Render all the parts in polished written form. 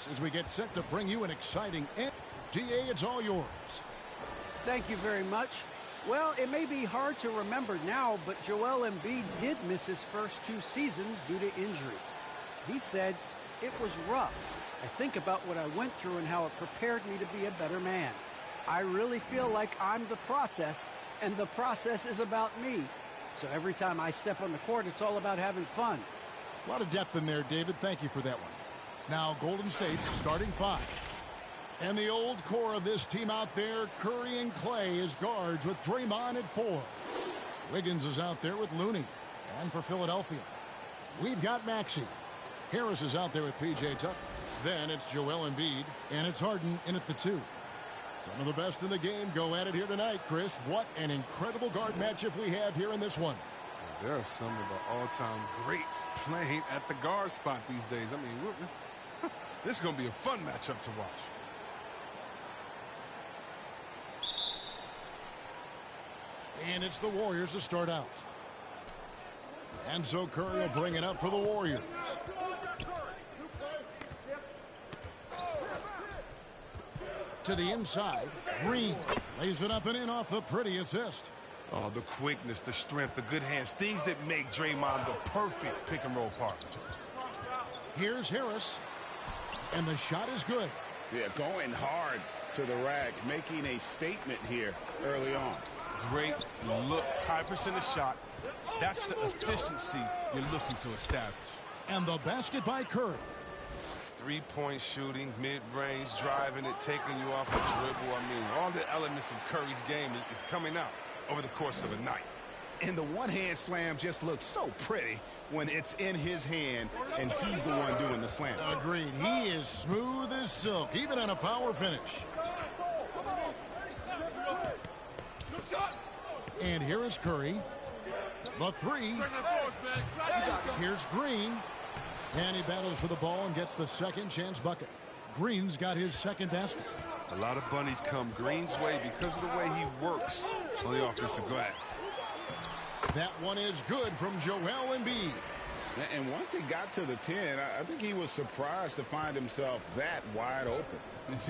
us as we get set to bring you an exciting end. DA, it's all yours. Thank you very much. Well, it may be hard to remember now, but Joel Embiid did miss his first 2 seasons due to injuries. He said, "It was rough. I think about what I went through and how it prepared me to be a better man. I really feel like I'm the process, and the process is about me. So every time I step on the court, it's all about having fun." A lot of depth in there, David. Thank you for that one. Now, Golden State's starting 5. And the old core of this team out there, Curry and Clay as guards with Draymond at 4. Wiggins is out there with Looney. And for Philadelphia, we've got Maxey. Harris is out there with P.J. Tucker. Then it's Joel Embiid, and it's Harden in at the 2. Some of the best in the game go at it here tonight, Chris. What an incredible guard matchup we have here in this one. There are some of the all-time greats playing at the guard spot these days. I mean, this is going to be a fun matchup to watch. And it's the Warriors to start out. And so Curry will bring it up for the Warriors. To the inside, Green lays it up and in off the pretty assist. Oh, the quickness, the strength, the good hands, things that make Draymond the perfect pick-and-roll partner. Here's Harris, and the shot is good. Yeah, going hard to the rack, making a statement here early on. Great look, high percentage shot. That's the efficiency you're looking to establish. And the basket by Curry. Three-point shooting, mid-range, driving it, taking you off the dribble. I mean, all the elements of Curry's game is coming out over the course of a night. And the one-hand slam just looks so pretty when it's in his hand and he's the one doing the slam. Agreed. He is smooth as silk, even on a power finish. And here is Curry. The 3. Here's Green. And he battles for the ball and gets the second chance bucket. Green's got his second basket. A lot of bunnies come Green's way because of the way he works on the offensive glass. That one is good from Joel Embiid. And once he got to the 10, I think he was surprised to find himself that wide open.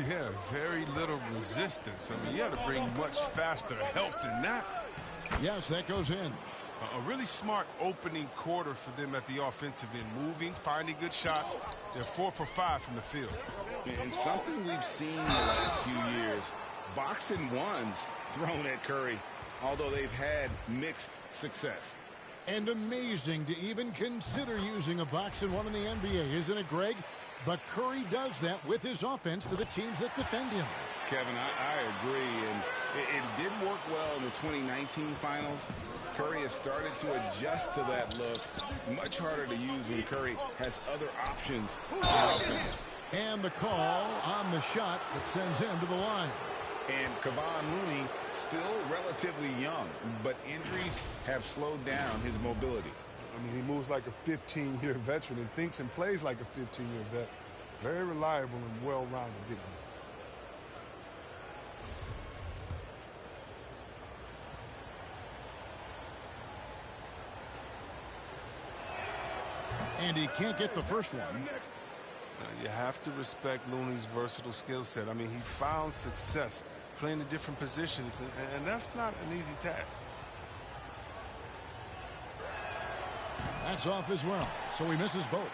Yeah, very little resistance. I mean, you had to bring much faster help than that. Yes, that goes in. A really smart opening quarter for them at the offensive end. Moving, finding good shots. They're 4 for 5 from the field. And something we've seen the last few years, boxing ones thrown at Curry, although they've had mixed success. And amazing to even consider using a boxing one in the NBA, isn't it, Greg? But Curry does that with his offense to the teams that defend him. Kevin, I agree, and it did work well in the 2019 finals. Curry has started to adjust to that look. Much harder to use when Curry has other options on offense. And the call on the shot that sends him to the line. And Kevon Looney still relatively young, but injuries have slowed down his mobility. I mean, he moves like a 15-year veteran and thinks and plays like a 15-year vet. Very reliable and well-rounded big man. And he can't get the first one. You have to respect Looney's versatile skill set. I mean, he found success playing the different positions, and that's not an easy task. That's off as well, so he misses both.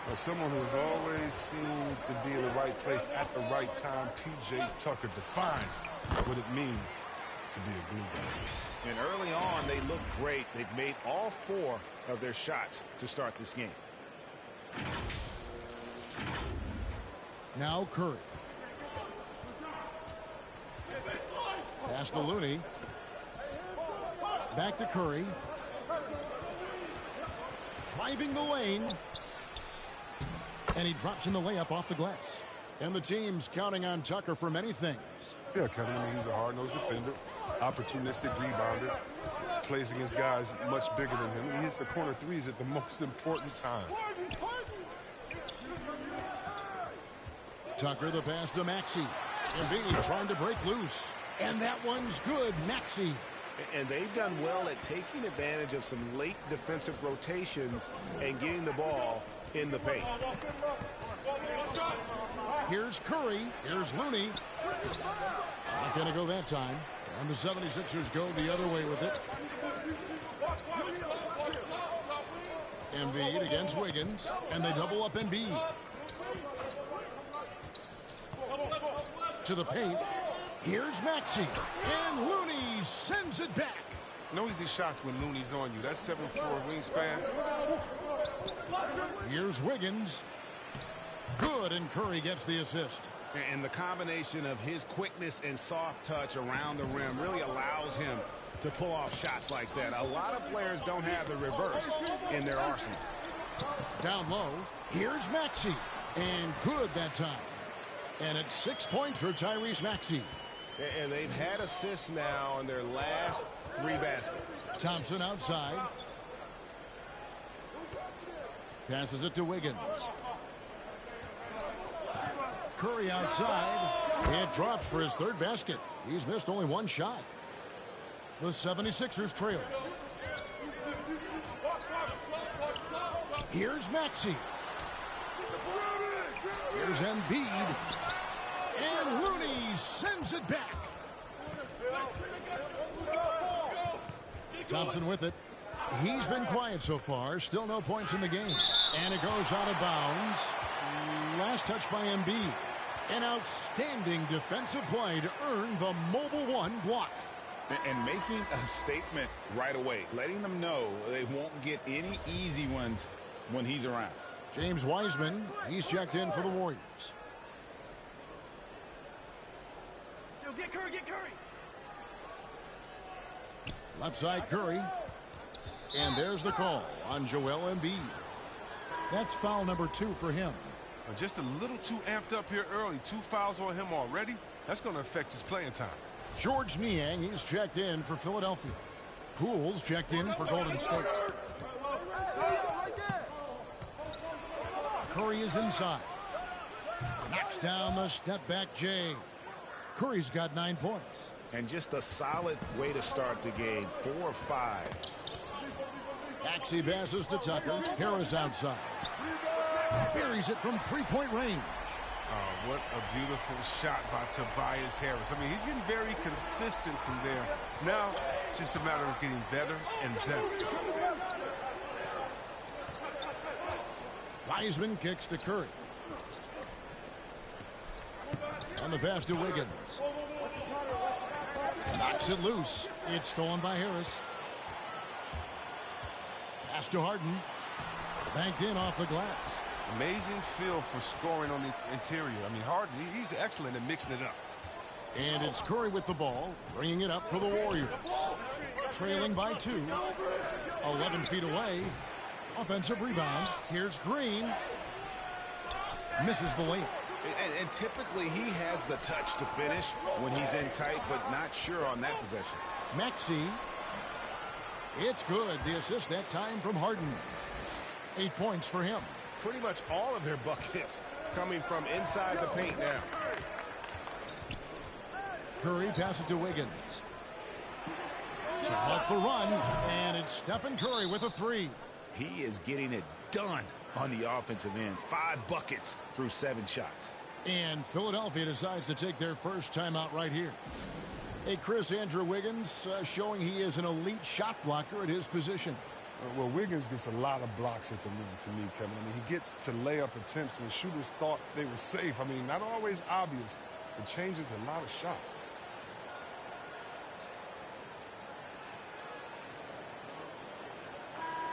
Well, someone who always seems to be in the right place at the right time, P.J. Tucker defines what it means to be a blue guy. And early on, they look great. They've made all 4 of their shots to start this game. Now Curry. Pass to Looney. Back to Curry. Driving the lane. And he drops in the layup off the glass. And the team's counting on Tucker for many things. Yeah, Kevin, I mean, he's a hard-nosed defender, opportunistic rebounder, plays against guys much bigger than him. He hits the corner threes at the most important times. Tucker, the pass to Maxey. Embiid trying to break loose. And that one's good, Maxey. And they've done well at taking advantage of some late defensive rotations and getting the ball in the paint. Here's Curry. Here's Looney. Not going to go that time. And the 76ers go the other way with it. Embiid against Wiggins. And they double up Embiid. To the paint. Here's Maxey. And Looney sends it back. No easy shots when Looney's on you. That's 7'4" wingspan. Here's Wiggins. Good, and Curry gets the assist. And the combination of his quickness and soft touch around the rim really allows him to pull off shots like that. A lot of players don't have the reverse in their arsenal. Down low, here's Maxey. And good that time. And it's 6 points for Tyrese Maxey. And they've had assists now on their last 3 baskets. Thompson outside. Passes it to Wiggins. Curry outside. It drops for his 3rd basket. He's missed only 1 shot. The 76ers trail. Here's Maxey. Here's Embiid. And Looney sends it back. Thompson with it. He's been quiet so far. Still no points in the game. And it goes out of bounds. Last touch by Embiid. An outstanding defensive play to earn the mobile 1 block. And making a statement right away. Letting them know they won't get any easy ones when he's around. James Wiseman, he's checked in for the Warriors. Yo, get Curry, get Curry. Left side Curry. And there's the call on Joel Embiid. That's foul number 2 for him. Just a little too amped up here early. 2 fouls on him already. That's going to affect his playing time. George Niang, he's checked in for Philadelphia. Poole's checked in for Golden State. Curry is inside. Knocks down the step back Jay. Curry's got 9 points. And just a solid way to start the game. 4 or 5. Maxey passes to Tucker. Harris outside. Buries it from 3-point range. Oh, what a beautiful shot by Tobias Harris. I mean, he's getting very consistent from there. Now, it's just a matter of getting better and better. Wiseman kicks to Curry. And the pass to Wiggins. Knocks it loose. It's stolen by Harris. Pass to Harden. Banked in off the glass. Amazing feel for scoring on the interior. I mean, Harden, he's excellent at mixing it up. And it's Curry with the ball, bringing it up for the Warriors. Trailing by 2. 11 feet away. Offensive rebound. Here's Green. Misses the layup. And typically he has the touch to finish when he's in tight, but not sure on that possession. Maxey. It's good. The assist that time from Harden. 8 points for him. Pretty much all of their buckets coming from inside the paint now. Curry passes to Wiggins. To help the run, and it's Stephen Curry with a 3. He is getting it done on the offensive end. 5 buckets through 7 shots. And Philadelphia decides to take their first timeout right here. Hey, Chris, Andrew Wiggins showing he is an elite shot blocker at his position. Well, Wiggins gets a lot of blocks at the rim to me, Kevin. I mean, he gets to layup attempts when shooters thought they were safe. I mean, not always obvious, but changes a lot of shots.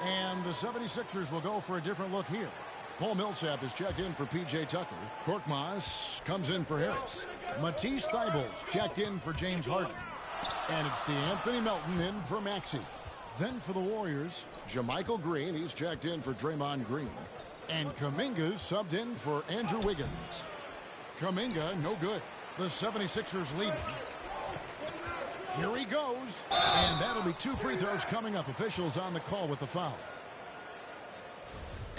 And the 76ers will go for a different look here. Paul Millsap is checked in for P.J. Tucker. Korkmaz comes in for Harris. Matisse Thybulle's checked in for James Harden. And it's DeAnthony Melton in for Maxey. Then for the Warriors, JaMychal Green, he's checked in for Draymond Green. And Kuminga's subbed in for Andrew Wiggins. Kuminga, no good. The 76ers leading. Here he goes. And that'll be 2 free throws coming up. Officials on the call with the foul.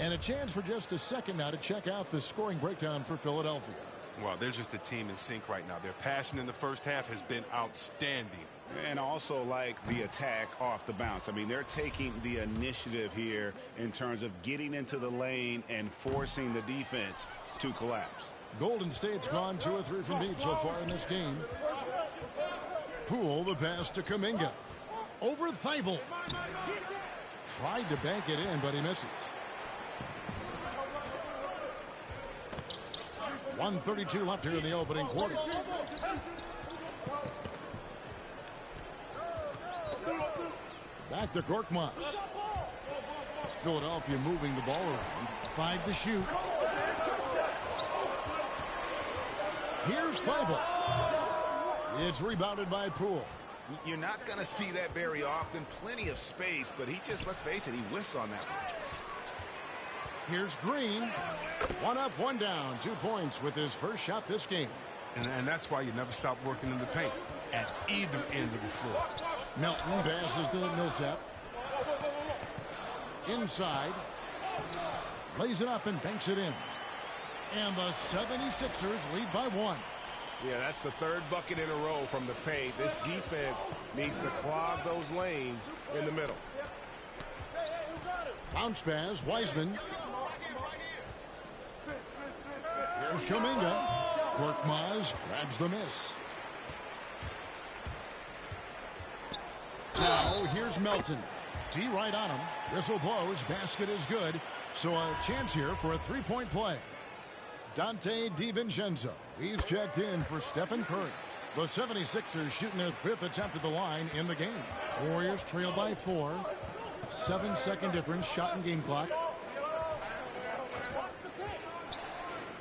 And a chance for just a second now to check out the scoring breakdown for Philadelphia. Well, they're just a team in sync right now. Their passing in the first half has been outstanding. And also like the attack off the bounce. I mean, they're taking the initiative here in terms of getting into the lane and forcing the defense to collapse. Golden State's gone 2 or 3 from deep so far in this game. Poole, the pass to Kuminga. Over Thibault. Tried to bank it in, but he misses. 1:32 left here in the opening quarter. Back to Korkmaz. Philadelphia moving the ball around. 5 to shoot. Here's Thibault. It's rebounded by Poole. You're not going to see that very often. Plenty of space, but he just, let's face it, he whiffs on that one. Here's Green. 1 up, 1 down. 2 points with his first shot this game. And that's why you never stop working in the paint at either end of the floor. Melton passes to Millsap. Inside. Lays it up and banks it in. And the 76ers lead by 1. Yeah, that's the 3rd bucket in a row from the paint. This defense needs to clog those lanes in the middle. Bounce pass, Wiseman. Here's Kuminga. Korkmaz grabs the miss. Now here's Melton. D right on him. Whistle blows. Basket is good. So a chance here for a 3-point play. Dante DiVincenzo. He's checked in for Stephen Curry. The 76ers shooting their 5th attempt at the line in the game. Warriors trail by 4. 7-second difference. Shot and game clock.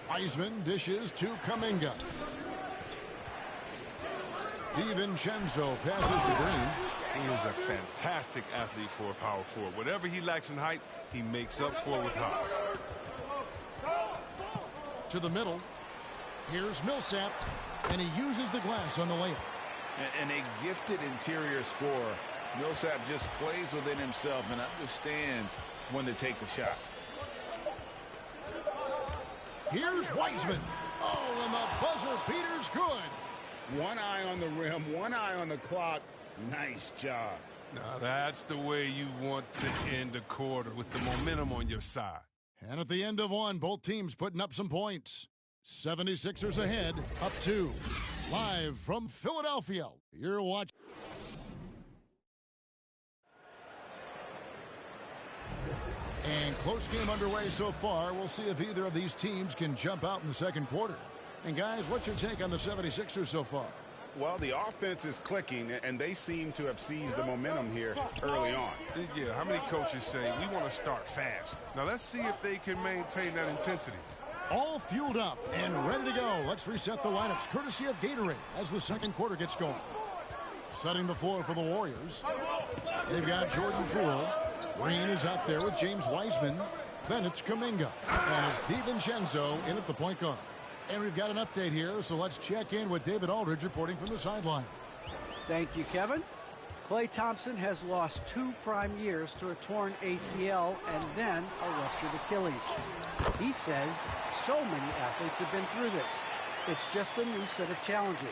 Wiseman dishes to Kuminga. DiVincenzo passes to Green. He is a fantastic athlete for a power forward. Whatever he lacks in height, he makes up for with hops. To the middle. Here's Millsap, and he uses the glass on the layup. And a gifted interior scorer. Millsap just plays within himself and understands when to take the shot. Here's Wiseman. Oh, and the buzzer beater's good. One eye on the rim, one eye on the clock. Nice job. Now that's the way you want to end the quarter, with the momentum on your side. And at the end of 1, both teams putting up some points. 76ers ahead, up 2. Live from Philadelphia, you're watching. And close game underway so far. We'll see if either of these teams can jump out in the second quarter. And guys, what's your take on the 76ers so far? Well, the offense is clicking, and they seem to have seized the momentum here early on. Yeah, how many coaches say we want to start fast? Now let's see if they can maintain that intensity. All fueled up and ready to go. Let's reset the lineups courtesy of Gatorade as the second quarter gets going. Setting the floor for the Warriors. They've got Jordan Poole. Green is out there with James Wiseman. Then it's Kuminga. And it's DiVincenzo in at the point guard. And we've got an update here, so let's check in with David Aldridge reporting from the sideline. Thank you, Kevin. Klay Thompson has lost 2 prime years to a torn ACL and then a ruptured Achilles. He says so many athletes have been through this. It's just a new set of challenges.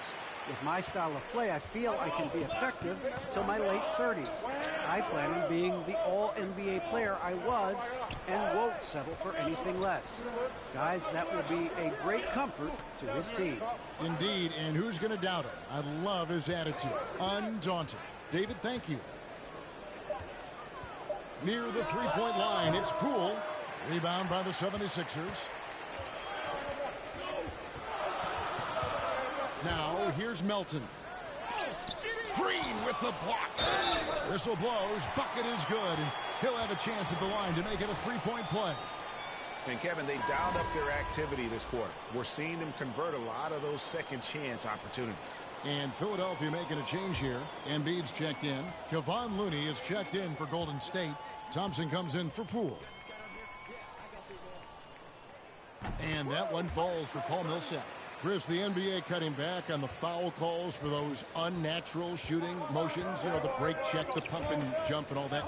With my style of play, I feel I can be effective till my late 30s. I plan on being the all-NBA player I was and won't settle for anything less. Guys, that will be a great comfort to his team. Indeed, and who's going to doubt him? I love his attitude. Undaunted. David, thank you. Near the 3-point line, it's Poole. Rebound by the 76ers. Now, here's Melton. Green with the block. Whistle blows. Bucket is good. And he'll have a chance at the line to make it a 3-point play. And, Kevin, they dialed up their activity this quarter. We're seeing them convert a lot of those second chance opportunities. And Philadelphia making a change here. Embiid's checked in. Kevon Looney is checked in for Golden State. Thompson comes in for Poole. And that one falls for Paul Millsap. Chris, the NBA cutting back on the foul calls for those unnatural shooting motions, you know, the break, check, the pump and jump and all that.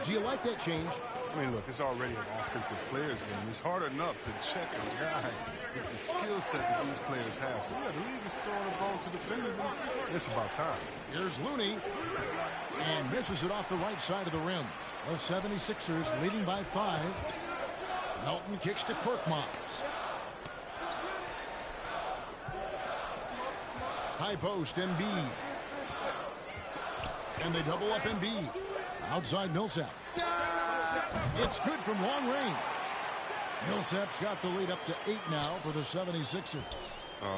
Do you like that change? I mean, look, it's already an offensive players game. It's hard enough to check a guy with the skill set that these players have. So, yeah, the league is throwing the ball to defenders, and it's about time. Here's Looney, and misses it off the right side of the rim. The 76ers leading by 5. Melton kicks to Korkmaz. High post, Embiid. And they double up Embiid. Outside Millsap. It's good from long range. Millsap's got the lead up to 8 now for the 76ers.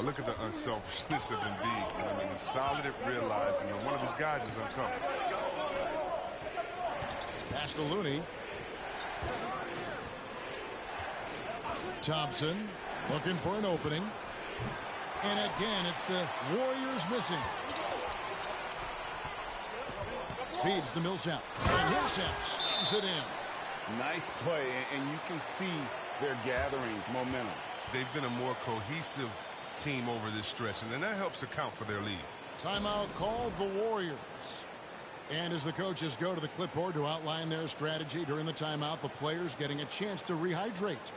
Look at the unselfishness of Embiid. I mean, he's solid at realizing that one of his guys is uncovered. Pass to Looney. Thompson looking for an opening. And again, it's the Warriors missing. Feeds to Millsap. And Millsap slams it in. Nice play, and you can see they're gathering momentum. They've been a more cohesive team over this stretch, and then that helps account for their lead. Timeout called the Warriors. And as the coaches go to the clipboard to outline their strategy during the timeout, the players getting a chance to rehydrate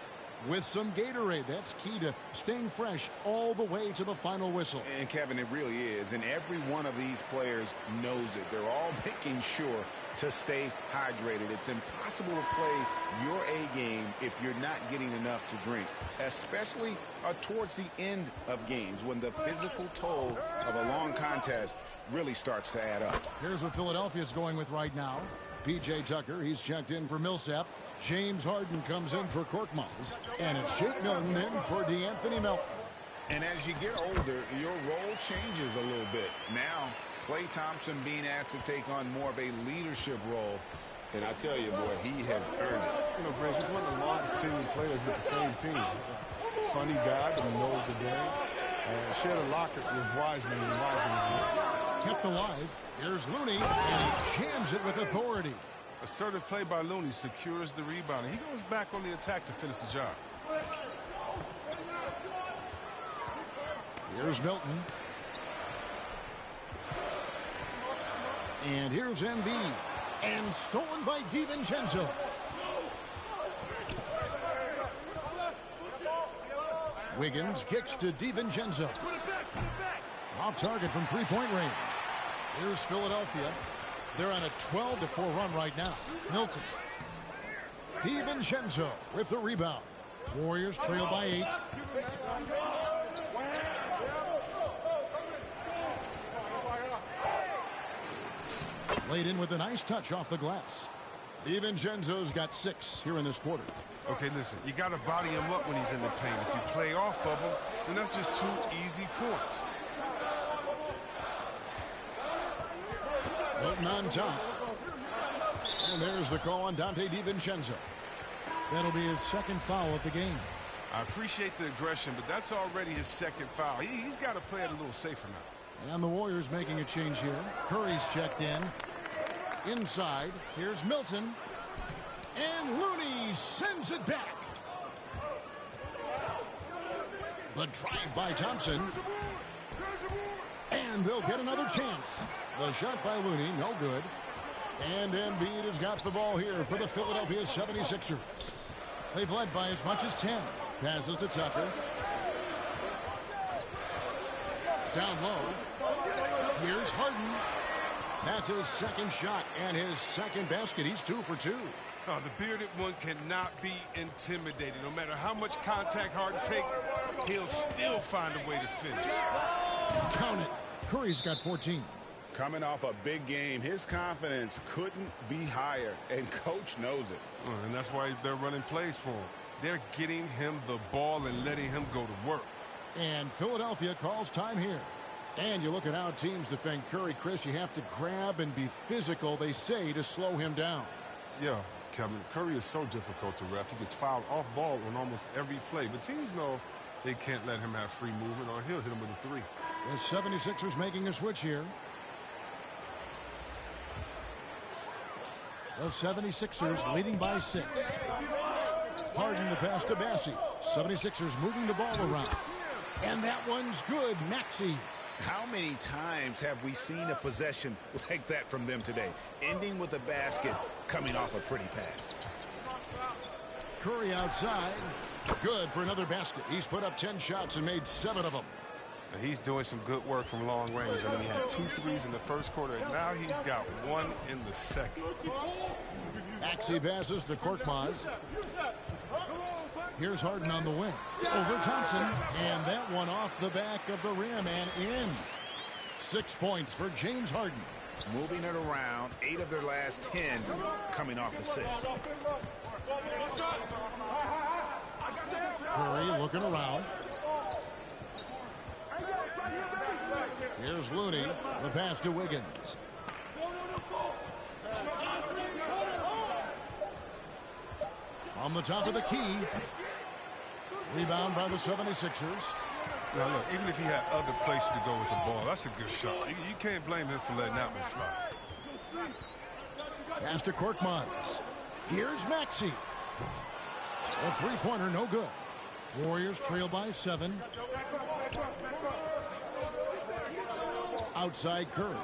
with some Gatorade. That's key to staying fresh all the way to the final whistle. And Kevin, it really is. And every one of these players knows it. They're all making sure to stay hydrated. It's impossible to play your A game if you're not getting enough to drink, especially towards the end of games when the physical toll of a long contest really starts to add up. Here's what Philadelphia's going with right now. P.J. Tucker, he's checked in for Millsap. James Harden comes in for Korkmaz. And it's Shake Milton in for DeAnthony Melton. And as you get older, your role changes a little bit. Now, Klay Thompson being asked to take on more of a leadership role. And I tell you, boy, he has earned it. You know, Greg, he's one of the longest tenured players with the same team. Funny guy, but he knows the game. Shared a locker with Wiseman, and Wiseman is kept alive. Here's Looney, and he jams it with authority. Assertive play by Looney secures the rebound. He goes back on the attack to finish the job. Here's Milton. And here's Embiid. And stolen by DiVincenzo. Wiggins kicks to DiVincenzo. Off target from three-point range. Here's Philadelphia. They're on a 12-4 run right now. Milton. DiVincenzo with the rebound. Warriors trail by 8. Laid in with a nice touch off the glass. DiVincenzo's got 6 here in this quarter. Okay, listen, you got to body him up when he's in the paint. If you play off of him, then that's just 2 easy points. Milton on top. And there's the call on Dante DiVincenzo. That'll be his second foul of the game. I appreciate the aggression, but that's already his second foul. He's got to play it a little safer now. And the Warriors making a change here. Curry's checked in. Inside, here's Milton. And Looney sends it back. The drive by Thompson. And they'll get another chance. The shot by Looney, no good. And Embiid has got the ball here for the Philadelphia 76ers. They've led by as much as 10. Passes to Tucker. Down low. Here's Harden. That's his second shot and his second basket. He's 2 for 2. Oh, the bearded one cannot be intimidated. No matter how much contact Harden takes, he'll still find a way to finish. Count it. Curry's got 14. Coming off a big game, his confidence couldn't be higher, and coach knows it. And that's why they're running plays for him. They're getting him the ball and letting him go to work. And Philadelphia calls time here. And you look at how teams defend Curry, Chris, you have to grab and be physical, they say, to slow him down. Yeah, Kevin, Curry is so difficult to ref. He gets fouled off ball on almost every play. But teams know they can't let him have free movement or he'll hit him with a 3. The 76ers making a switch here. The 76ers leading by 6. Harden the pass to Bassi. 76ers moving the ball around. And that one's good. Maxey. How many times have we seen a possession like that from them today? Ending with a basket, coming off a pretty pass. Curry outside. Good for another basket. He's put up 10 shots and made 7 of them. And he's doing some good work from long range. I mean, he had 2 threes in the first quarter, and now he's got 1 in the second. Maxey passes to Korkmaz. Here's Harden on the wing. Over Thompson. And that one off the back of the rim and in. 6 points for James Harden. Moving it around, 8 of their last 10 coming off assists. Curry looking around. Here's Looney. The pass to Wiggins. From the top of the key. Rebound by the 76ers. Now, look, even if he had other places to go with the ball, that's a good shot. You can't blame him for letting that one fly. Pass to Korkmaz. Here's Maxey. A three-pointer, no good. Warriors trail by 7. Outside Curry.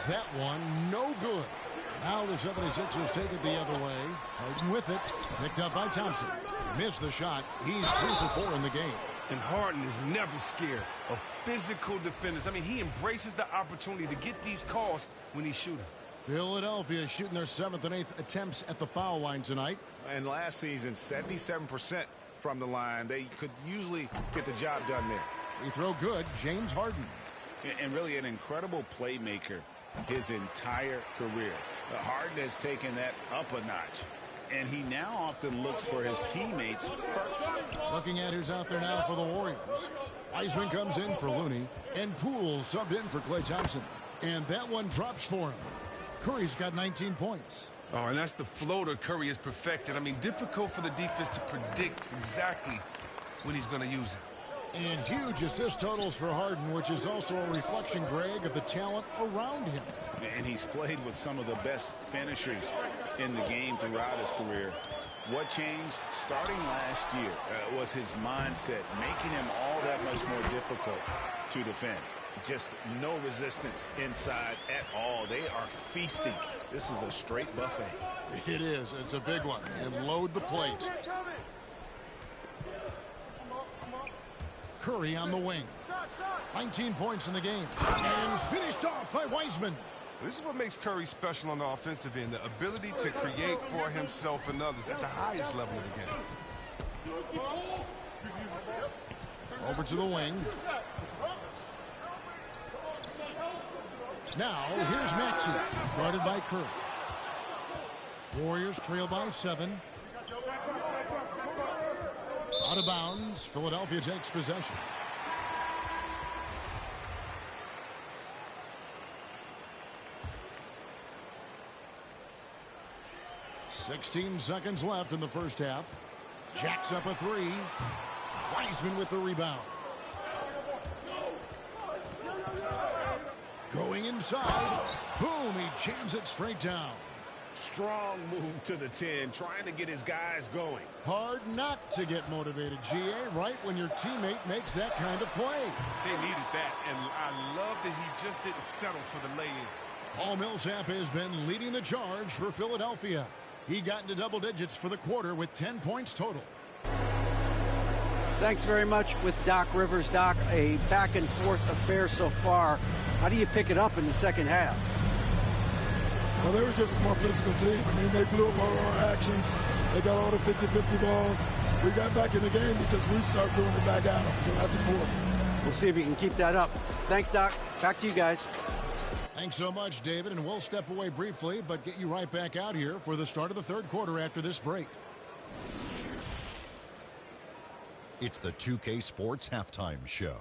That one, no good. Now the 76ers take it the other way. Harden with it. Picked up by Thompson. Missed the shot. He's 3 for 4 in the game. And Harden is never scared of physical defenders. I mean, he embraces the opportunity to get these calls when he's shooting. Philadelphia shooting their 7th and 8th attempts at the foul line tonight. And last season, 77% from the line. They could usually get the job done there. Free throw good, James Harden. And really an incredible playmaker his entire career. Harden has taken that up a notch. And he now often looks for his teammates first. Looking at who's out there now for the Warriors. Wiseman comes in for Looney. And Poole subbed in for Klay Thompson. And that one drops for him. Curry's got 19 points. Oh, and that's the floater Curry has perfected. I mean, difficult for the defense to predict exactly when he's going to use it. And huge assist totals for Harden, which is also a reflection, Greg, of the talent around him. And he's played with some of the best finishers in the game throughout his career. What changed starting last year was his mindset, making him all that much more difficult to defend. Just no resistance inside at all. They are feasting. This is a straight buffet. It is. It's a big one. And load the plate. Curry on the wing. 19 points in the game. And finished off by Wiseman. This is what makes Curry special on the offensive end, the ability to create for himself and others at the highest level of the game. Over to the wing. Now, here's Maxey, guarded by Curry. Warriors trail by 7. Out of bounds. Philadelphia takes possession. "16 seconds left in the first half. Jacks up a 3. Wiseman with the rebound. Going inside. Boom, he jams it straight down. Strong move to the 10, trying to get his guys going. Hard not to get motivated, GA, right when your teammate makes that kind of play. They needed that, and I love that he just didn't settle for the lay-in. Paul Millsap has been leading the charge for Philadelphia. He got into double digits for the quarter with 10 points total. Thanks very much with Doc Rivers. Doc, a back-and-forth affair so far. How do you pick it up in the second half? Well, they were just a more physical team. I mean, they blew up all our actions. They got all the 50-50 balls. We got back in the game because we started doing it back at them, so that's important. We'll see if you can keep that up. Thanks, Doc. Back to you guys. Thanks so much, David, and we'll step away briefly, but get you right back out here for the start of the third quarter after this break. It's the 2K Sports Halftime Show.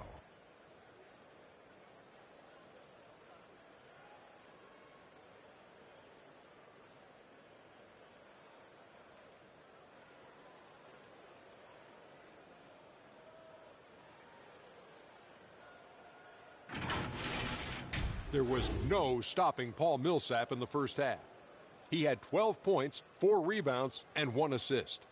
There was no stopping Paul Millsap in the first half. He had 12 points, 4 rebounds, and 1 assist.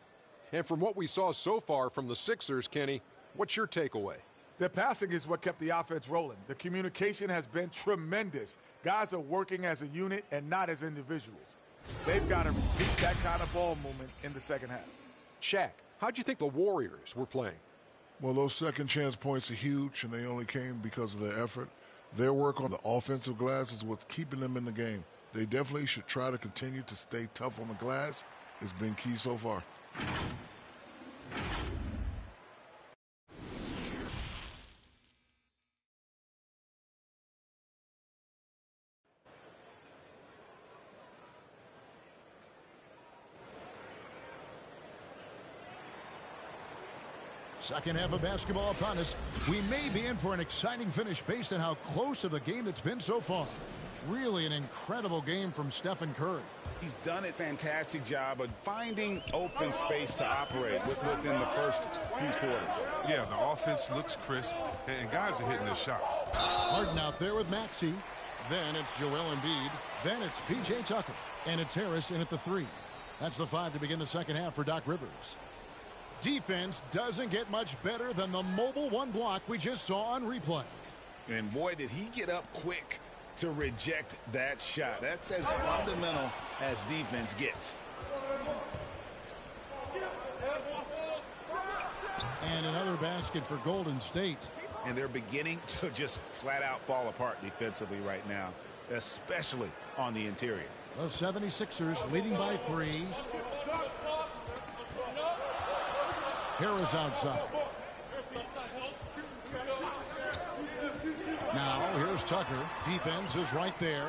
And from what we saw so far from the Sixers, Kenny, what's your takeaway? Their passing is what kept the offense rolling. The communication has been tremendous. Guys are working as a unit and not as individuals. They've got to repeat that kind of ball movement in the second half. Shaq, how'd you think the Warriors were playing? Well, those second chance points are huge, and they only came because of their effort. Their work on the offensive glass is what's keeping them in the game. They definitely should try to continue to stay tough on the glass. It's been key so far. Second half of basketball upon us. We may be in for an exciting finish based on how close of the game it's been so far. Really an incredible game from Stephen Curry. He's done a fantastic job of finding open space to operate within the first few quarters. Yeah, the offense looks crisp, and guys are hitting their shots. Harden out there with Maxey. Then it's Joel Embiid. Then it's P.J. Tucker. And it's Harris in at the 3. That's the 5 to begin the second half for Doc Rivers. Defense doesn't get much better than the mobile one block we just saw on replay. And boy, did he get up quick to reject that shot. That's as fundamental as defense gets. And another basket for Golden State. And they're beginning to just flat out fall apart defensively right now, especially on the interior. The 76ers leading by 3. Harris outside. Now here's Tucker. Defense is right there.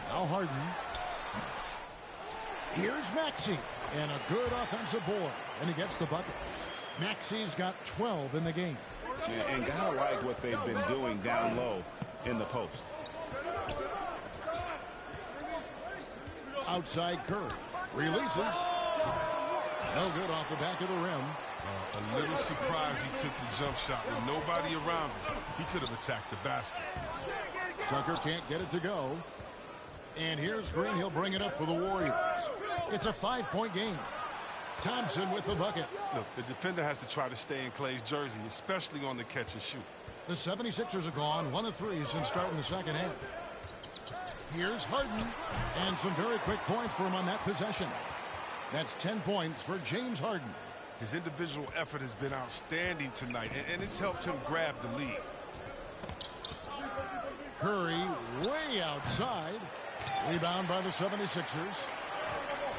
Now Harden. Here's Maxey. And a good offensive board. And he gets the bucket. Maxey's got 12 in the game. And gotta like what they've been doing down low in the post. Outside Curry. Releases. No good off the back of the rim. A little surprised he took the jump shot with nobody around him. He could have attacked the basket. Tucker can't get it to go. And here's Green. He'll bring it up for the Warriors. It's a 5-point game. Thompson with the bucket. Look, the defender has to try to stay in Clay's jersey, especially on the catch and shoot. The 76ers are gone 1 of 3 since starting the second half. Here's Harden. And some very quick points for him on that possession. That's 10 points for James Harden. His individual effort has been outstanding tonight, and it's helped him grab the lead. Curry way outside. Rebound by the 76ers.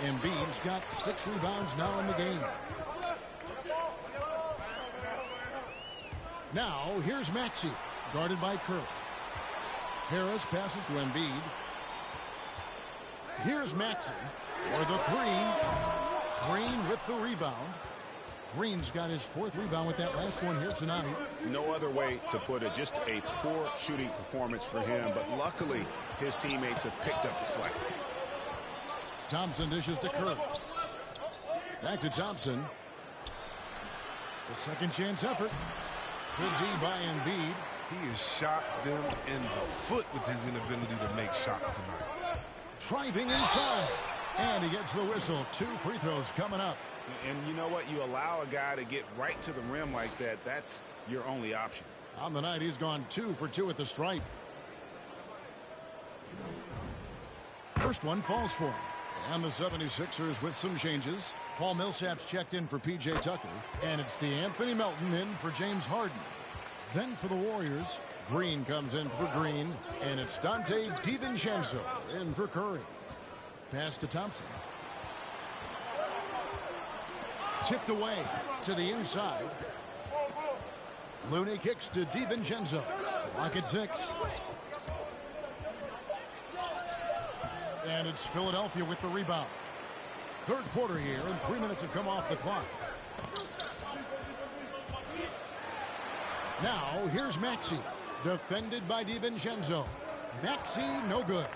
Embiid's got 6 rebounds now in the game. Now here's Maxey, guarded by Curry. Harris passes to Embiid. Here's Maxey for the 3. Green with the rebound. Green's got his 4th rebound with that last one here tonight. No other way to put it. Just a poor shooting performance for him, but luckily his teammates have picked up the slack. Thompson dishes to Curry. Back to Thompson. The second chance effort. Good D by Embiid. He has shot them in the foot with his inability to make shots tonight. Driving inside. And he gets the whistle. 2 free throws coming up. And you know what? You allow a guy to get right to the rim like that. That's your only option. On the night, he's gone 2 for 2 at the stripe. First one falls for him. And the 76ers with some changes. Paul Millsap's checked in for P.J. Tucker. And it's DeAnthony Melton in for James Harden. Then for the Warriors, Green comes in for Green. And it's Dante DiVincenzo in for Curry. Pass to Thompson. Tipped away to the inside. Looney kicks to DiVincenzo. Clock at 6. And it's Philadelphia with the rebound. Third quarter here, and 3 minutes have come off the clock. Now, here's Maxey. Defended by DiVincenzo. Maxey, no good.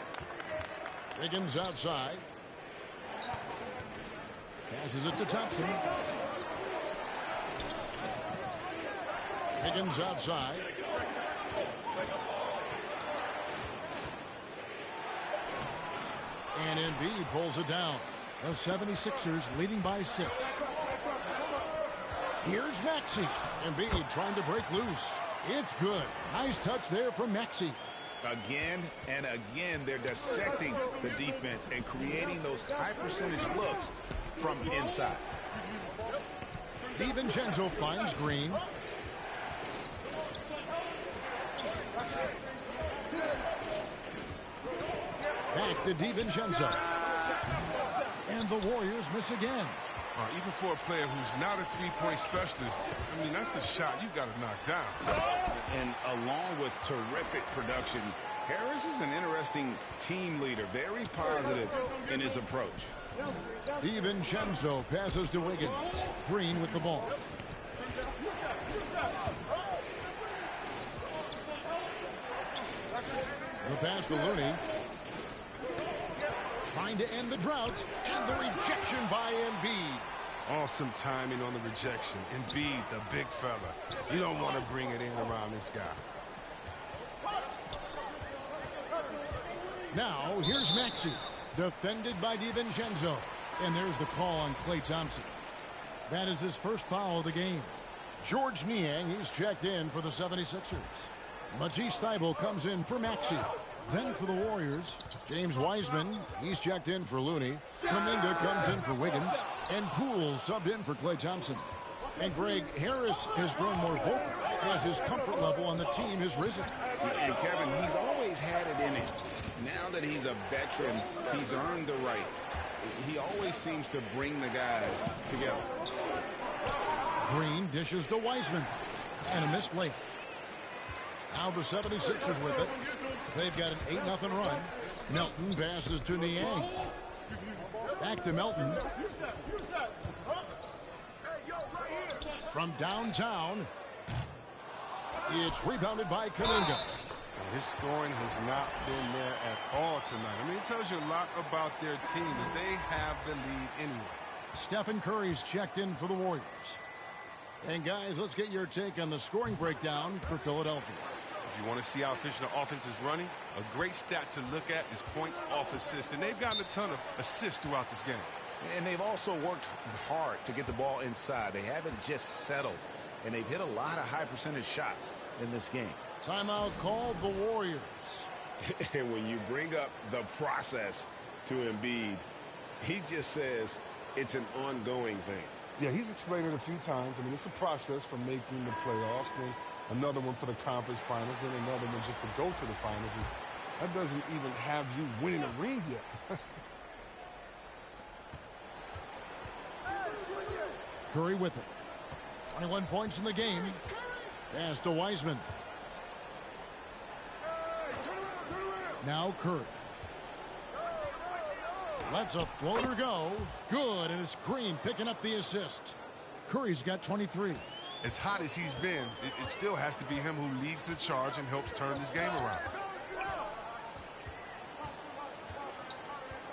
Wiggins outside. Passes it to Thompson. Higgins outside. And Embiid pulls it down. The 76ers leading by 6. Here's Maxey. Embiid trying to break loose. It's good. Nice touch there from Maxey. Again and again, they're dissecting the defense and creating those high percentage looks from inside. DiVincenzo finds Green. Back to DiVincenzo. And the Warriors miss again. Even for a player who's not a three-point specialist, I mean, that's a shot you got to knock down. And along with terrific production, Harris is an interesting team leader, very positive in his approach. DiVincenzo passes to Wiggins. Green with the ball. The pass to Looney. Trying to end the drought, and the rejection by Embiid. Awesome timing on the rejection. Embiid, the big fella. You don't want to bring it in around this guy. Now, here's Maxey, defended by DiVincenzo. And there's the call on Klay Thompson. That is his first foul of the game. George Niang, he's checked in for the 76ers. Matisse Thybulle comes in for Maxey. Then for the Warriors, James Wiseman, he's checked in for Looney. Kuminga comes in for Wiggins. And Poole subbed in for Klay Thompson. And Greg, Harris has grown more vocal as his comfort level on the team has risen. And Kevin, he's always had it in him. Now that he's a veteran, he's earned the right. He always seems to bring the guys together. Green dishes to Wiseman. And a missed layup. Now the 76ers with it. They've got an 8-0 run. Melton passes to Niang. Back to Melton. From downtown, it's rebounded by Kuminga. His scoring has not been there at all tonight. I mean, it tells you a lot about their team that they have the lead anyway. Stephen Curry's checked in for the Warriors. And guys, let's get your take on the scoring breakdown for Philadelphia. If you want to see how efficient the offense is running, a great stat to look at is points off assist. And they've gotten a ton of assists throughout this game. And they've also worked hard to get the ball inside. They haven't just settled. And they've hit a lot of high percentage shots in this game. Timeout called the Warriors. And when you bring up the process to Embiid, he just says it's an ongoing thing. Yeah, he's explained it a few times. I mean, it's a process from making the playoffs, then another one for the conference finals, then another one just to go to the finals. And that doesn't even have you winning a ring yet. Curry with it. 21 points in the game. Pass to Wiseman. Now Curry. Lets a floater go. Good, and it's Green picking up the assist. Curry's got 23. As hot as he's been, it still has to be him who leads the charge and helps turn this game around.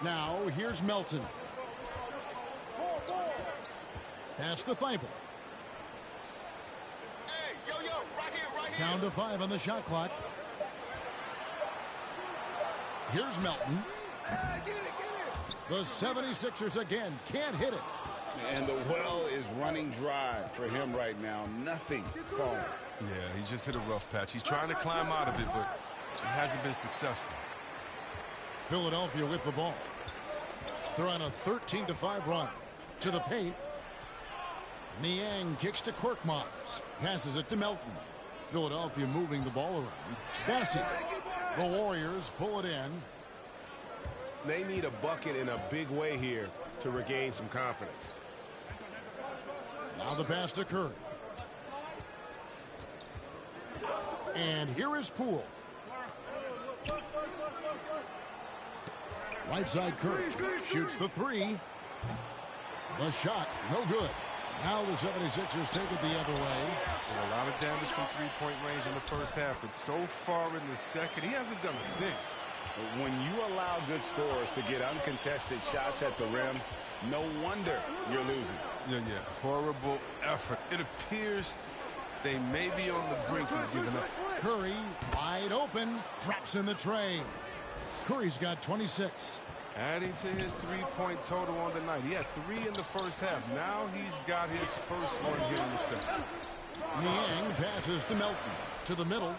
Now, here's Melton. Pass to Thybulle. Hey, yo, right here. Down to 5 on the shot clock. Here's Melton. Hey, get it. The 76ers again can't hit it. And the well is running dry for him right now. Nothing falling. Yeah, he just hit a rough patch. He's trying to climb out of it, but it hasn't been successful. Philadelphia with the ball. They're on a 13-5 run. To the paint. Niang kicks to Korkmaz. Passes it to Melton. Philadelphia moving the ball around. Bassett. The Warriors pull it in. They need a bucket in a big way here to regain some confidence. Now the pass to Curry. And here is Poole. Right side Curry shoots the 3. The shot, no good. Now the 76ers take it the other way. And a lot of damage from three-point range in the first half, but so far in the second, he hasn't done a thing. When you allow good scorers to get uncontested shots at the rim, no wonder you're losing. Yeah. Horrible effort. It appears they may be on the brink of giving up. Curry, wide open, drops in the tray. Curry's got 26. Adding to his three-point total on the night. He had 3 in the first half. Now he's got his first one here in the second. Niang passes to Melton. To the middle.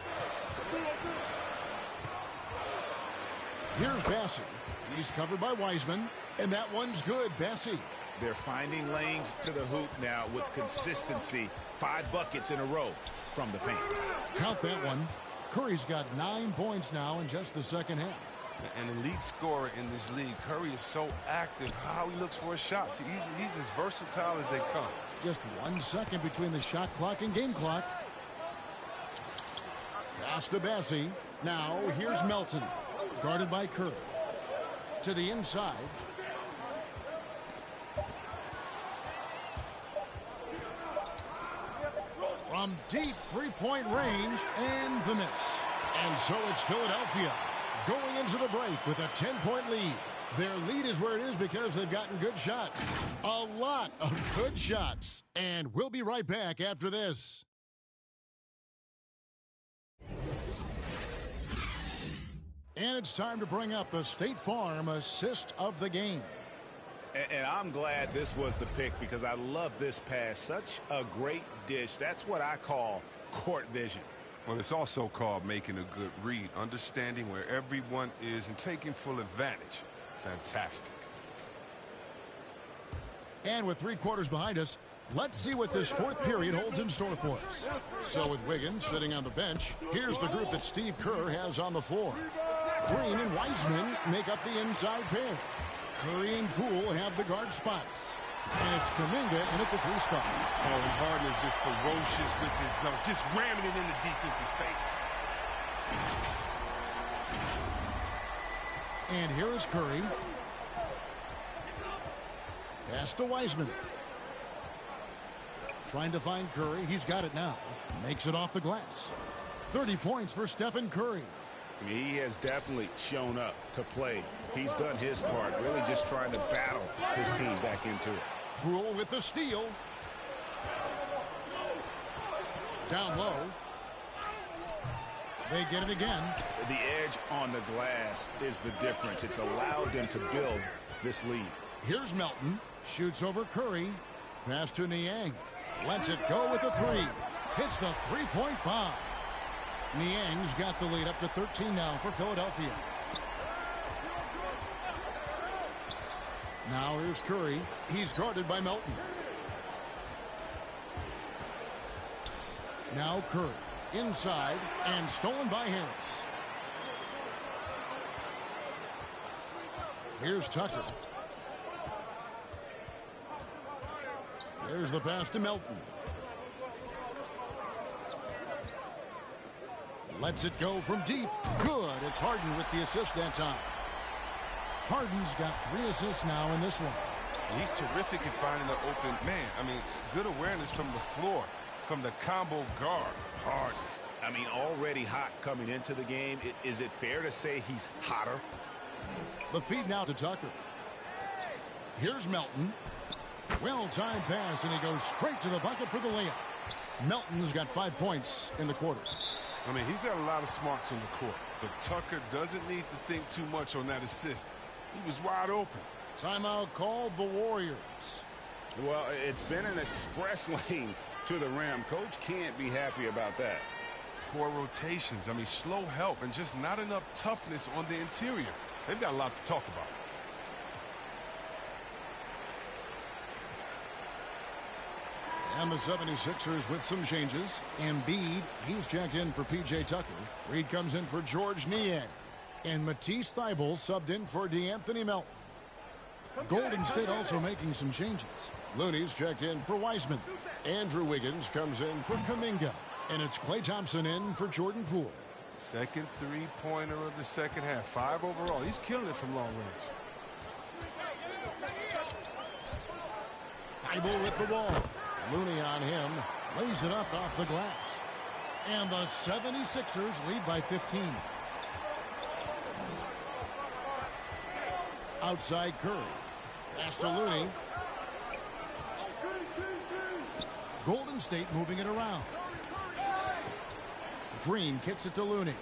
Here's Bassey. He's covered by Wiseman. And that one's good. Bassey. They're finding lanes to the hoop now with consistency. 5 buckets in a row from the paint. Count that one. Curry's got 9 points now in just the second half. An elite scorer in this league. Curry is so active. How he looks for his shots. He's as versatile as they come. Just 1 second between the shot clock and game clock. Pass to Bessie. Now here's Melton. Guarded by Curry. To the inside. From deep three-point range, and the miss. And so it's Philadelphia going into the break with a 10-point lead. Their lead is where it is because they've gotten good shots. A lot of good shots. And we'll be right back after this. And it's time to bring up the State Farm assist of the game. And I'm glad this was the pick because I love this pass. Such a great dish. That's what I call court vision. Well, it's also called making a good read, understanding where everyone is and taking full advantage. Fantastic. And with 3 quarters behind us, let's see what this fourth period holds in store for us. So with Wiggins sitting on the bench, here's the group that Steve Kerr has on the floor. Green and Wiseman make up the inside pair. Curry and Poole have the guard spots. And it's Kuminga in at the 3 spot. Oh, and Harden is just ferocious with his dunk, just ramming it in the defense's face. And here is Curry. Pass to Wiseman. Trying to find Curry. He's got it now. Makes it off the glass. 30 points for Stephen Curry. He has definitely shown up to play. He's done his part, really just trying to battle his team back into it. Poole with the steal. Down low. They get it again. The edge on the glass is the difference. It's allowed them to build this lead. Here's Melton. Shoots over Curry. Pass to Niang. Lets it go with the 3. Hits the 3-point bomb. Niang's got the lead up to 13 now for Philadelphia. Now here's Curry. He's guarded by Melton. Now Curry. Inside and stolen by Harris. Here's Tucker. There's the pass to Melton. Lets it go from deep. Good. It's Harden with the assist that time. Harden's got 3 assists now in this one. He's terrific at finding the open man. I mean, good awareness from the floor, from the combo guard. Harden. I mean, already hot coming into the game. Is it fair to say he's hotter? The feed now to Tucker. Here's Melton. Well-timed pass, and he goes straight to the bucket for the layup. Melton's got 5 points in the quarter. I mean, he's got a lot of smarts on the court, but Tucker doesn't need to think too much on that assist. He was wide open. Timeout called the Warriors. Well, it's been an express lane to the rim. Coach can't be happy about that. Poor rotations. I mean, slow help and just not enough toughness on the interior. They've got a lot to talk about. And the 76ers with some changes. Embiid, he's checked in for P.J. Tucker. Reed comes in for George Niang. And Matisse Thybulle subbed in for DeAnthony Melton. Golden State also making some changes. Looney's checked in for Wiseman. Andrew Wiggins comes in for Kuminga. And it's Klay Thompson in for Jordan Poole. Second three-pointer of the second half. 5 overall. He's killing it from long range. Thybulle with the ball. Looney on him. Lays it up off the glass. And the 76ers lead by 15. Outside Curry. Pass to Looney. Golden State moving it around. Green kicks it to Looney.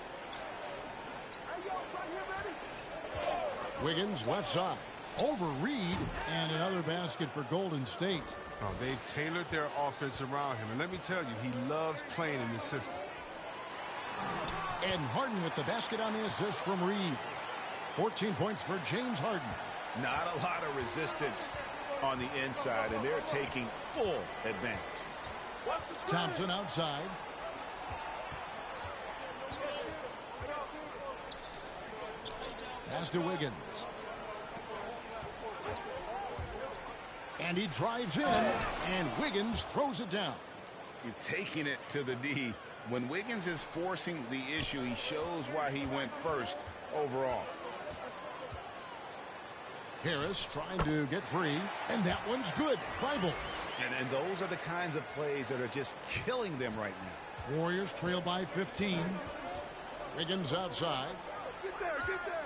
Wiggins left side. Over Reed. And another basket for Golden State. Oh, they've tailored their offense around him. And let me tell you, he loves playing in this system. And Harden with the basket on the assist from Reed. 14 points for James Harden. Not a lot of resistance on the inside, and they're taking full advantage. Thompson outside. Pass to Wiggins. And he drives in, and Wiggins throws it down. You're taking it to the D. When Wiggins is forcing the issue, he shows why he went first overall. Harris trying to get free, and that one's good. Thibault. And those are the kinds of plays that are just killing them right now. Warriors trail by 15. Wiggins outside. Get there, get there.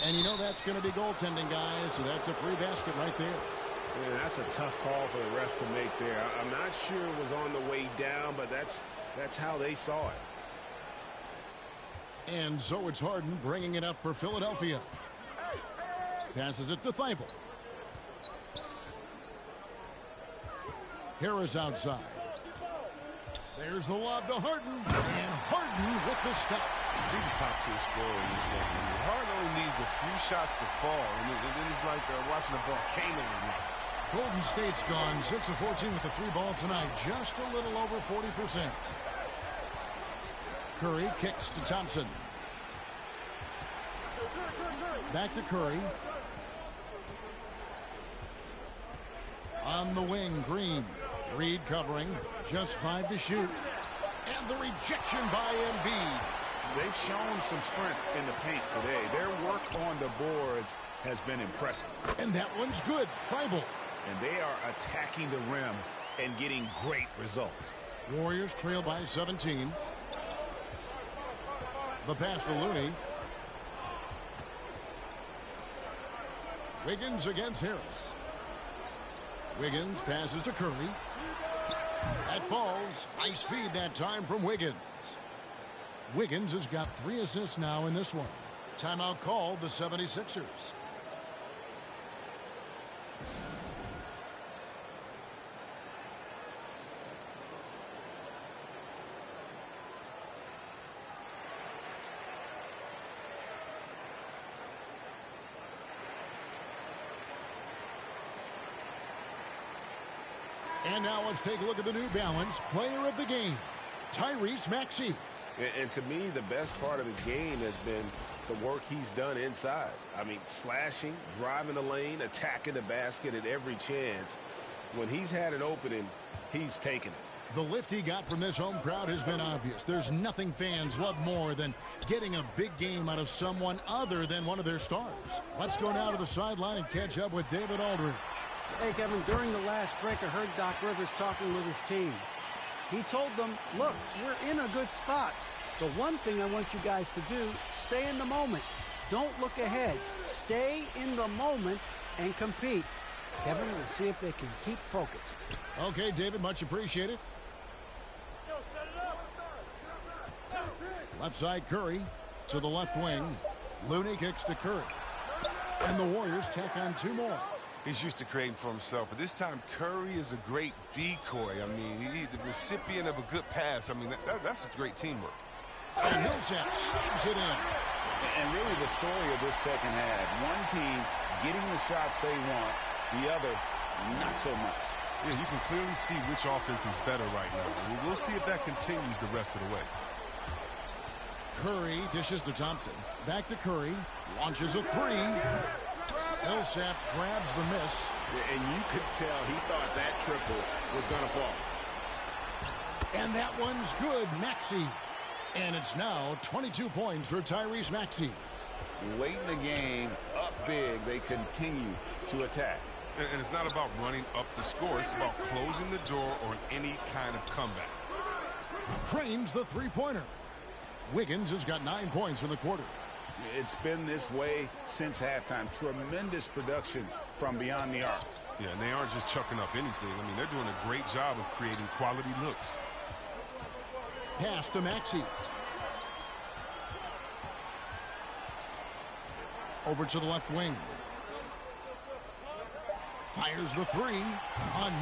And you know that's going to be goaltending, guys, so that's a free basket right there. Yeah, that's a tough call for the ref to make there. I'm not sure it was on the way down, but that's how they saw it. And so it's Harden bringing it up for Philadelphia. Passes it to Thibault. Harris outside. There's the lob to Harden. And Harden with the stuff. He's a top-tier scorer in this game. I mean, Harden only needs a few shots to fall, and then it's like watching a volcano. Golden State's gone 6 of 14 with the 3 ball tonight. Just a little over 40%. Curry kicks to Thompson. Back to Curry. On the wing, Green. Reed covering. Just 5 to shoot. And the rejection by Embiid. They've shown some strength in the paint today. Their work on the boards has been impressive. And that one's good. Thibault. And they are attacking the rim and getting great results. Warriors trail by 17. The pass to Looney. Wiggins against Harris. Wiggins passes to Curry. That falls. Nice feed that time from Wiggins. Wiggins has got 3 assists now in this one. Timeout called the 76ers. And now let's take a look at the New Balance player of the game, Tyrese Maxey. And to me, the best part of his game has been the work he's done inside. I mean, slashing, driving the lane, attacking the basket at every chance. When he's had an opening, he's taken it. The lift he got from this home crowd has been obvious. There's nothing fans love more than getting a big game out of someone other than one of their stars. Let's go now to the sideline and catch up with David Aldridge. Hey, Kevin, during the last break, I heard Doc Rivers talking with his team. He told them, look, we're in a good spot. The one thing I want you guys to do, stay in the moment. Don't look ahead. Stay in the moment and compete. Kevin, we'll see if they can keep focused. Okay, David, much appreciated. Yo, set it up. Left side Curry to the left wing. Looney kicks to Curry. And the Warriors tack on 2 more. He's used to creating for himself, but this time Curry is a great decoy. I mean, he's the recipient of a good pass. I mean, that's great teamwork. And Millsap slams it in. And really the story of this second half, one team getting the shots they want, the other not so much. Yeah, you can clearly see which offense is better right now. We'll see if that continues the rest of the way. Curry dishes to Thompson. Back to Curry. Launches a 3. Millsap grabs the miss. And you could tell he thought that triple was going to fall. And that one's good, Maxey. And it's now 22 points for Tyrese Maxey. Late in the game, up big, they continue to attack. And it's not about running up the score. It's about closing the door on any kind of comeback. Trains the 3-pointer. Wiggins has got 9 points in the quarter. It's been this way since halftime. Tremendous production from beyond the arc. Yeah, and they aren't just chucking up anything. I mean, they're doing a great job of creating quality looks. Pass to Maxey. Over to the left wing. Fires the 3.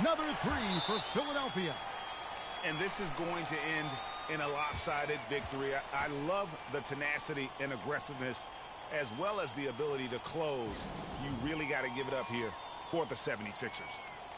Another 3 for Philadelphia. And this is going to end in a lopsided victory. I love the tenacity and aggressiveness as well as the ability to close. You really got to give it up here for the 76ers.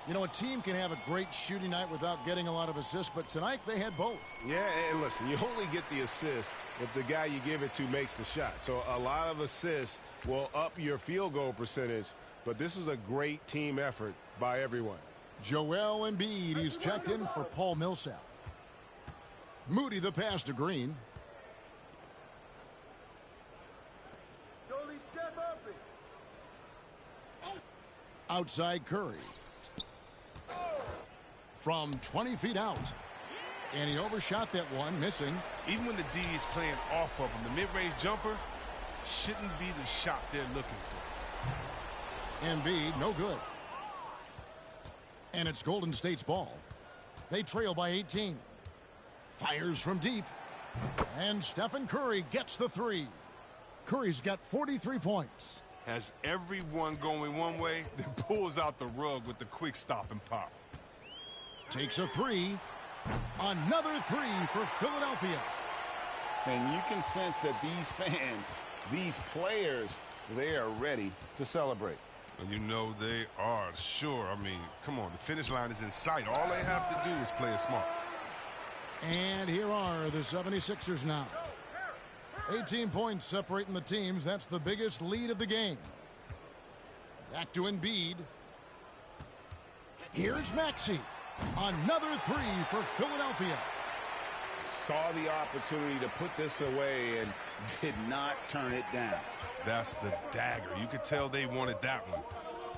You know, a team can have a great shooting night without getting a lot of assists, but tonight they had both. Yeah, and listen, you only get the assist if the guy you give it to makes the shot. So a lot of assists will up your field goal percentage, but this was a great team effort by everyone. Joel Embiid, he's checked in for Paul Millsap. Moody the pass to Green. Outside Curry. From 20 feet out. And he overshot that one, missing. Even when the D is playing off of him, the mid-range jumper shouldn't be the shot they're looking for. Embiid, no good. And it's Golden State's ball. They trail by 18. Fires from deep. And Stephen Curry gets the three. Curry's got 43 points. Has everyone going one way, then pulls out the rug with the quick stop and pop. Takes a three. Another three for Philadelphia. And you can sense that these fans, these players, they are ready to celebrate. And you know they are, sure. I mean, come on, the finish line is in sight. All they have to do is play it smart. And here are the 76ers now. 18 points separating the teams. That's the biggest lead of the game. Back to Embiid. Here's Maxey. Another three for Philadelphia. Saw the opportunity to put this away and did not turn it down. That's the dagger. You could tell they wanted that one.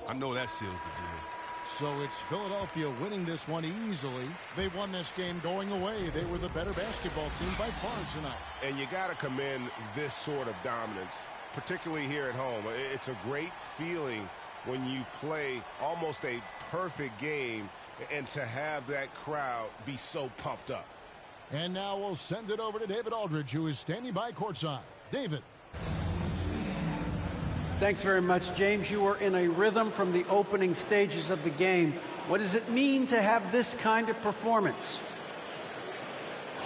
I know that seals the deal. So it's Philadelphia winning this one easily. They won this game going away. They were the better basketball team by far tonight. And you got to commend this sort of dominance, particularly here at home. It's a great feeling when you play almost a perfect game and to have that crowd be so pumped up. And now we'll send it over to David Aldridge, who is standing by courtside. David. Thanks very much, James. You were in a rhythm from the opening stages of the game. What does it mean to have this kind of performance?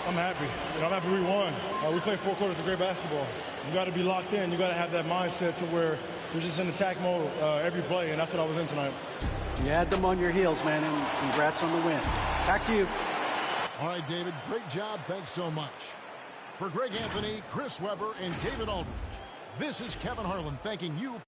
I'm happy. I'm happy we won. We played 4 quarters of great basketball. You got to be locked in. You got to have that mindset to where you're just in attack mode every play, and that's what I was in tonight. You had them on your heels, man, and congrats on the win. Back to you. All right, David, great job. Thanks so much. For Greg Anthony, Chris Webber, and David Aldridge, this is Kevin Harlan thanking you.